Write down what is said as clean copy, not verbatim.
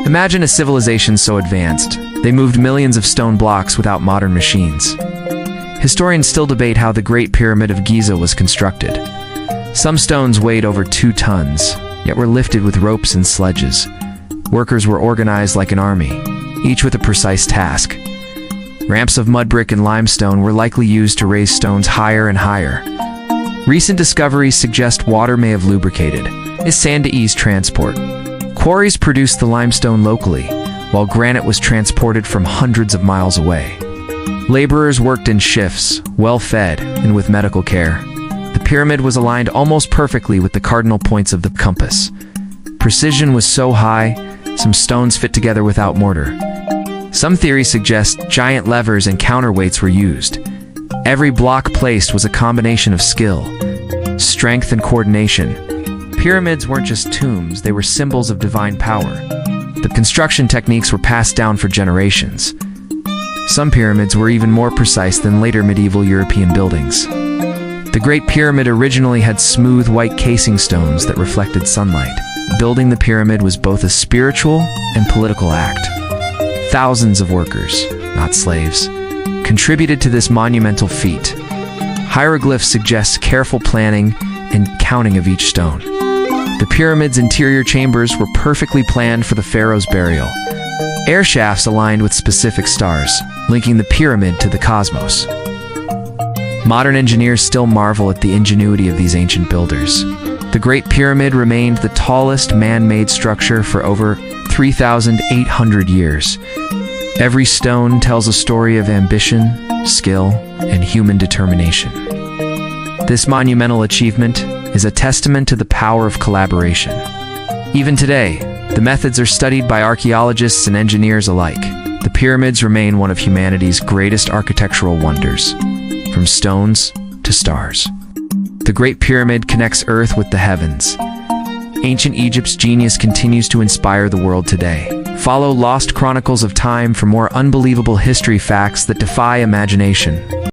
Imagine a civilization so advanced, they moved millions of stone blocks without modern machines. Historians still debate how the Great Pyramid of Giza was constructed. Some stones weighed over 2 tons, yet were lifted with ropes and sledges. Workers were organized like an army, each with a precise task. Ramps of mud brick and limestone were likely used to raise stones higher and higher. Recent discoveries suggest water may have lubricated sand to ease transport. Quarries produced the limestone locally, while granite was transported from hundreds of miles away. Laborers worked in shifts, well-fed, and with medical care. The pyramid was aligned almost perfectly with the cardinal points of the compass. Precision was so high, some stones fit together without mortar. Some theories suggest giant levers and counterweights were used. Every block placed was a combination of skill, strength, and coordination. Pyramids weren't just tombs, they were symbols of divine power. The construction techniques were passed down for generations. Some pyramids were even more precise than later medieval European buildings. The Great Pyramid originally had smooth white casing stones that reflected sunlight. Building the pyramid was both a spiritual and political act. Thousands of workers, not slaves, contributed to this monumental feat. Hieroglyphs suggest careful planning and counting of each stone. The pyramid's interior chambers were perfectly planned for the pharaoh's burial. Air shafts aligned with specific stars, linking the pyramid to the cosmos. Modern engineers still marvel at the ingenuity of these ancient builders. The Great Pyramid remained the tallest man-made structure for over 3,800 years. Every stone tells a story of ambition, skill, and human determination. This monumental achievement is a testament to the power of collaboration. Even today, the methods are studied by archaeologists and engineers alike. The pyramids remain one of humanity's greatest architectural wonders, from stones to stars. The Great Pyramid connects Earth with the heavens. Ancient Egypt's genius continues to inspire the world today. Follow Lost Chronicles of Time for more unbelievable history facts that defy imagination.